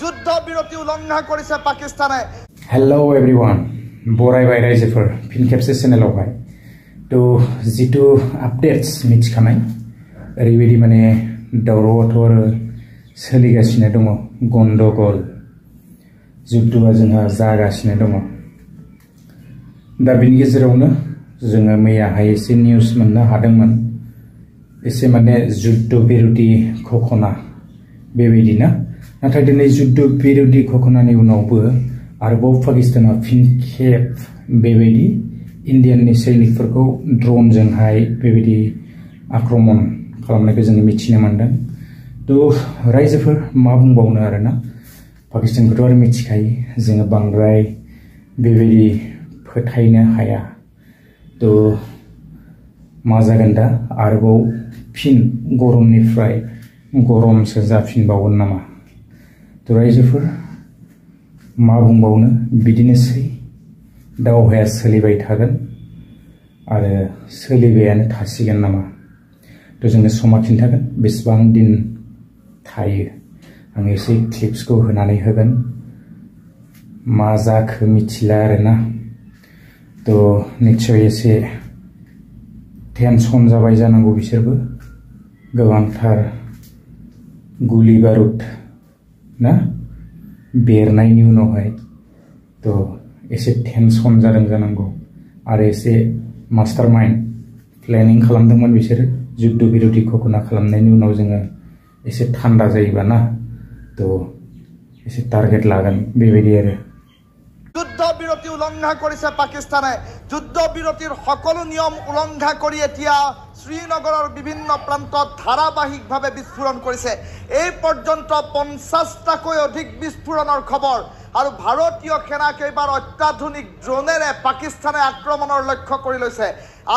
যুদ্ধ বিরতি উলংঘা করেছে পাকিস্তানে। हेलो एवरीवन बरायबाय रायजोफोर फिन खेबसे चेनेलावहाय तो जितु आपडेट्स मिथिखानाय ओरैबायदि माने दावरावाथ' आरो सोलिगासिनो दङ गन्डगल जुद्धआ जोंहा जागासिनो दङ दा बेनि गेजेरावनो जोङो मैयाहाय एसे निउस मोननो हादोंमोन एसे माने जुद्ध बिरति घोषणा बेबायदि ना नाथाय दिनै जुद्ध बिरति घोषणानि उनावबो आरोबाव पाकिस्ताना फिन खेब बेबायदि इन्डियाननि सैनिकफोरखौ ड्रनजोंहाय बेबायदि आक्रमण खालामनायखौ जोङो मिथिनो मोनदों तो रायजोफोर मा बुंबावनो आरोना पाकिस्तानखौथ' आरो मिथिखायो जोङो बांद्राय बेबायदि फोथायनो हाया तो मा जागोन दा आरोबाव फिन गरमनिफ्राय गरमसो जाफिनबावगोन नामा तो रायजोफोर मा बुंबावनो बिदिनोसै दावहाया सोलिबाय थागोन आरो सोलिबायानो थासिगोन नामा तो जोंनो समा खिन्थागोन बेसेबां दिन थायो आं एसे क्लिप्सखौ होनानै होगोन मा जाखो मिथिला आरोना तो निश्चय एसे टेनसन जाबाय जानांगौ बिसोरबो गोबांथार गुलि बारुद ना बेरनायनि उनावहाय तो एसे टेनसन जादों जानांगौ आरो एसे मास्टार माइन्ड प्लेनिं खालामदोंमोन बिसोरो जुद्ध बिरति घोषणा खालामनायनि उनाव जोङो एसे थान्दा जायोबा ना तो एसे टार्गेट लागोन बेबायदि आरो যুদ্ধ বিরতি উলংঘা করেছে পাকিস্তানে যুদ্ধ বিরতির সকল নিয়ম উলংঘা কৰি এতিয়া শ্রীনগৰৰ বিভিন্ন প্ৰান্তত ধাৰাবাহিকভাৱে বিস্ফোৰণ কৰিছে এই পৰ্যন্ত 50টাকৈ অধিক বিস্ফোৰণৰ খবৰ আৰু ভাৰতীয় সেনাক এইবাৰ অত্যাধুনিক ড্ৰোনেৰে পাকিস্তানে আক্ৰমণৰ লক্ষ্য কৰি লৈছে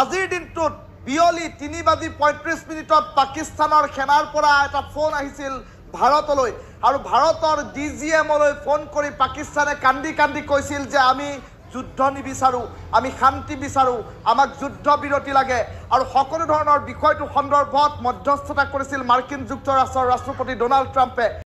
আজিৰ দিনটোত বিয়লি 3:35 পাকিস্তানৰ সেনাৰ পৰা এটা ফোন আহিছিল ভাৰতলৈ আৰু ভাৰতৰ ডিজিএমলৈ ফোন কৰি পাকিস্তানে কান্দি কান্দি কৈছিল যে আমি যুদ্ধ নিবিচাৰো আমি শান্তি বিচাৰো আমাক যুদ্ধ বিৰতি লাগে আৰু সকলো ধৰণৰ বিষয়টো সন্দৰ্ভত মধ্যস্থতা কৰিছিল মাৰ্কিন যুক্তৰাষ্ট্ৰৰ ৰাষ্ট্ৰপতি ডোনাল্ড ট্ৰাম্পে